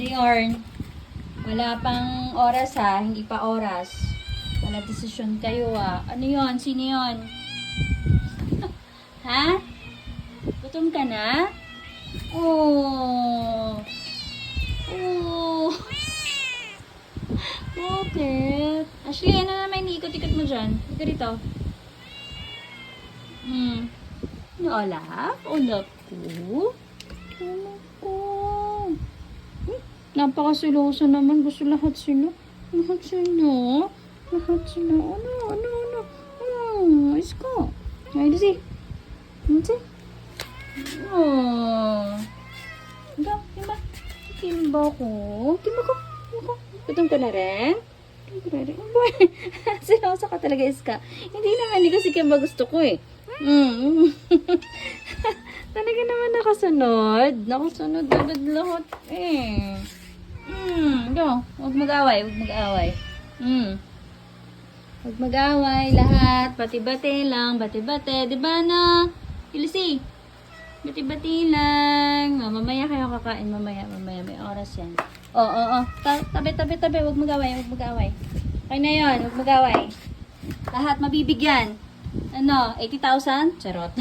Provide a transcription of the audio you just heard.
Leon, wala pang oras ha, hindi pa oras. Wala desisyon kayo Ano yon? Sino yon? Ha? Gutom ka na? Oh. Oh. Bakit? Ashley, ano naman iniikot-ikot mo dyan? Ika dito. Olaf? Olaf ko? Olaf ko. Napakasiloso naman. Gusto lahat sila. Lahat sila. Lahat sila. Ano? Isko. Ay, disi. Disi. Oh. Kimba. Kimba ko. Gutom ka na rin? Siloso ka talaga, Iska. Hindi kasi Kimba gusto ko eh. Talaga naman nakasunod. Nakasunod agad lahat eh. Go. Huwag mag-away. Huwag mag-away lahat. Bati-bati lang. Bati-bati. Diba na? Ilisi. Bati-bati lang. Mamaya kayo kakain. Mamaya. May oras yan. Tabi. Huwag mag-away. Okay na yun. Huwag mag-away. Lahat mabibigyan. 80,000? Charot.